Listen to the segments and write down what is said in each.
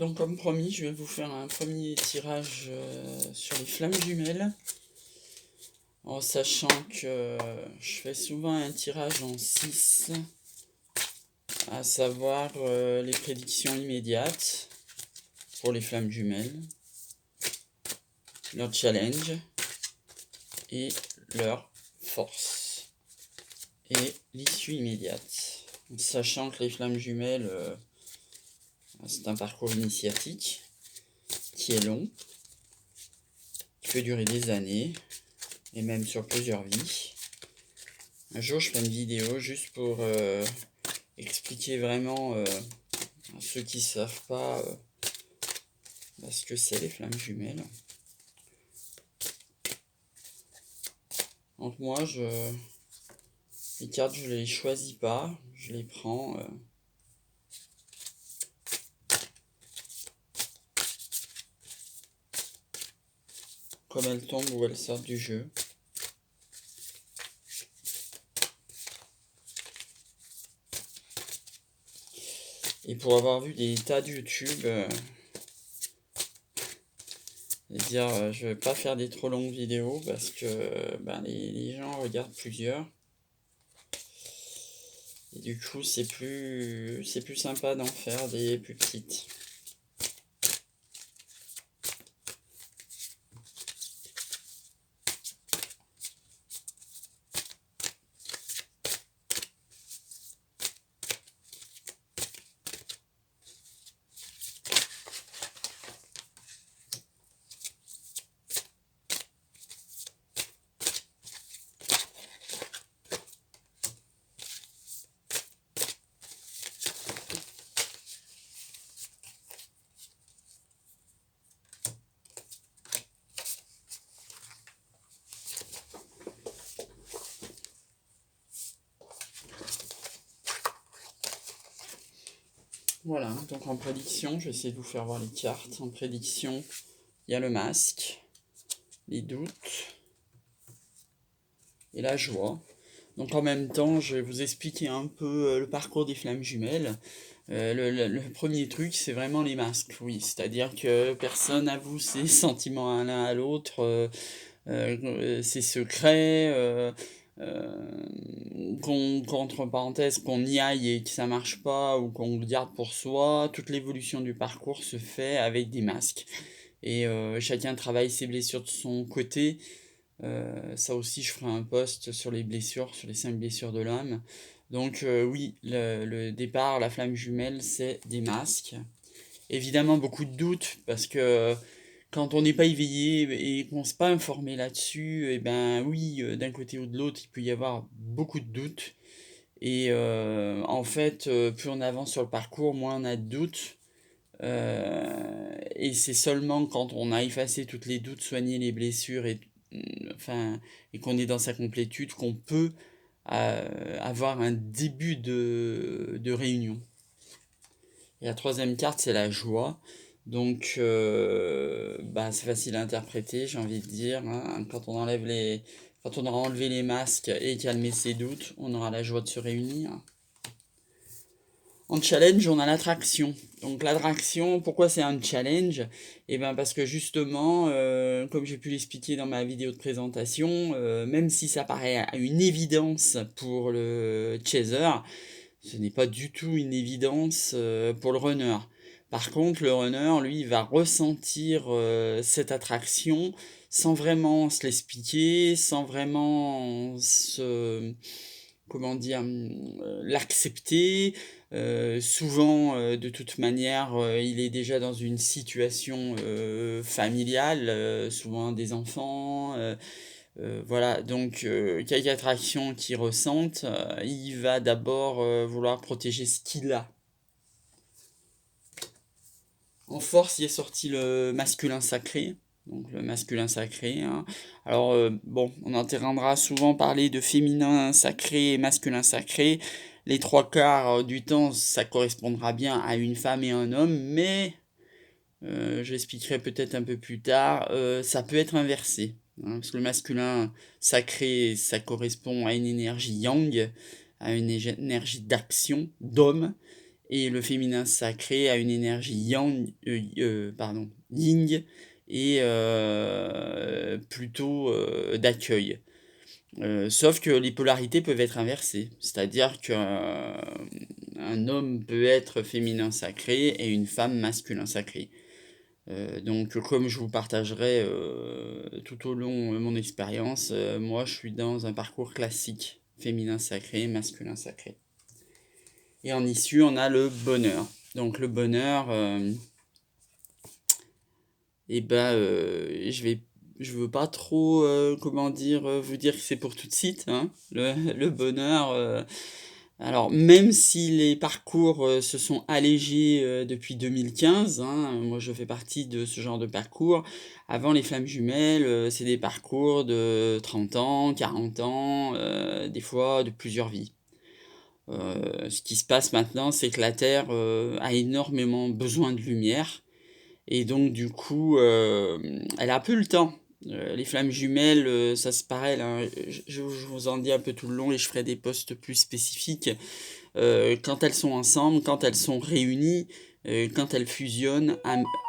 Donc comme promis, je vais vous faire un premier tirage sur les flammes jumelles, en sachant que je fais souvent un tirage en 6, à savoir les prédictions immédiates pour les flammes jumelles, leur challenge et leur force, et l'issue immédiate. En sachant que les flammes jumelles, c'est un parcours initiatique qui est long, qui peut durer des années, et même sur plusieurs vies. Un jour, je ferai une vidéo juste pour expliquer vraiment à ceux qui ne savent pas ce que c'est les flammes jumelles. Donc moi, les cartes, je les choisis pas, je les prends. Comme elles tombent ou elles sortent du jeu. Et pour avoir vu des tas de YouTube, je vais pas faire des trop longues vidéos parce que les gens regardent plusieurs. Et du coup, c'est plus sympa d'en faire des plus petites. Voilà, donc en prédiction, je vais essayer de vous faire voir les cartes. En prédiction, il y a le masque, les doutes et la joie. Donc en même temps, je vais vous expliquer un peu le parcours des flammes jumelles. Le premier truc, c'est vraiment les masques, oui. C'est-à-dire que personne avoue ses sentiments à l'un à l'autre, ses secrets, qu'entre parenthèses, qu'on y aille et que ça marche pas ou qu'on le garde pour soi. Toute l'évolution du parcours se fait avec des masques. Et chacun travaille ses blessures de son côté. Ça aussi, je ferai un post sur les blessures, sur les 5 blessures de l'âme. Donc oui, le départ, la flamme jumelle, c'est des masques. Évidemment, beaucoup de doutes, parce que quand on n'est pas éveillé et qu'on ne s'est pas informé là-dessus, et ben oui, d'un côté ou de l'autre, il peut y avoir beaucoup de doutes. Et en fait, plus on avance sur le parcours, moins on a de doutes. Et c'est seulement quand on a effacé toutes les doutes, soigné les blessures et qu'on est dans sa complétude qu'on peut avoir un début de réunion. Et la troisième carte, c'est la joie. Donc, c'est facile à interpréter, j'ai envie de dire, hein. Quand on aura enlevé les masques et calmé ses doutes, on aura la joie de se réunir. En challenge, on a l'attraction. Donc l'attraction, pourquoi c'est un challenge? Eh bien parce que justement, comme j'ai pu l'expliquer dans ma vidéo de présentation, même si ça paraît une évidence pour le chaser, ce n'est pas du tout une évidence pour le runner. Par contre, le runner, lui, va ressentir cette attraction sans vraiment se l'expliquer, sans vraiment l'accepter. Souvent, de toute manière, il est déjà dans une situation familiale, souvent des enfants. Voilà, donc quelque attraction qu'il ressente, il va d'abord vouloir protéger ce qu'il a. En force, il est sorti le masculin sacré. Donc le masculin sacré, hein. Alors on entendra souvent parler de féminin sacré et masculin sacré. Les 3 quarts du temps, ça correspondra bien à une femme et un homme, mais j'expliquerai peut-être un peu plus tard, ça peut être inversé, hein, parce que le masculin sacré, ça correspond à une énergie yang, à une énergie d'action, d'homme, et le féminin sacré a une énergie yin et plutôt d'accueil. Sauf que les polarités peuvent être inversées, c'est-à-dire qu'un homme peut être féminin sacré et une femme masculin sacré. Donc comme je vous partagerai tout au long de mon expérience, moi je suis dans un parcours classique, féminin sacré, masculin sacré. Et en issue, on a le bonheur. Donc le bonheur, je veux pas trop, vous dire que c'est pour tout de suite, hein. Le bonheur, alors même si les parcours se sont allégés depuis 2015, hein, moi je fais partie de ce genre de parcours. Avant les flammes jumelles, c'est des parcours de 30 ans, 40 ans, des fois de plusieurs vies. Ce qui se passe maintenant, c'est que la Terre a énormément besoin de lumière. Et donc, du coup, elle a peu le temps. Les flammes jumelles, ça c'est pareil, là, je vous en dis un peu tout le long et je ferai des posts plus spécifiques. Quand elles sont ensemble, quand elles sont réunies, quand elles fusionnent,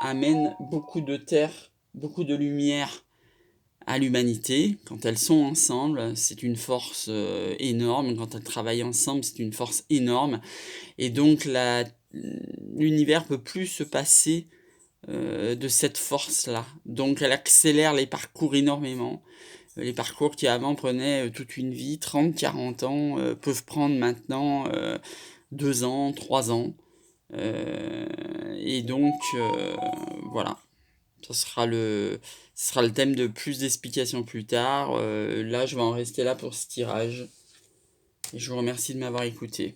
amènent beaucoup de terre, beaucoup de lumière à l'humanité. Quand elles sont ensemble, c'est une force énorme. Quand elles travaillent ensemble, c'est une force énorme. Et donc l'univers peut plus se passer de cette force-là. Donc elle accélère les parcours énormément. Les parcours qui avant prenaient toute une vie, 30, 40 ans, peuvent prendre maintenant 2 ans, 3 ans. Et donc, voilà. Ce sera le thème de plus d'explications plus tard. Là, je vais en rester là pour ce tirage. Et je vous remercie de m'avoir écouté.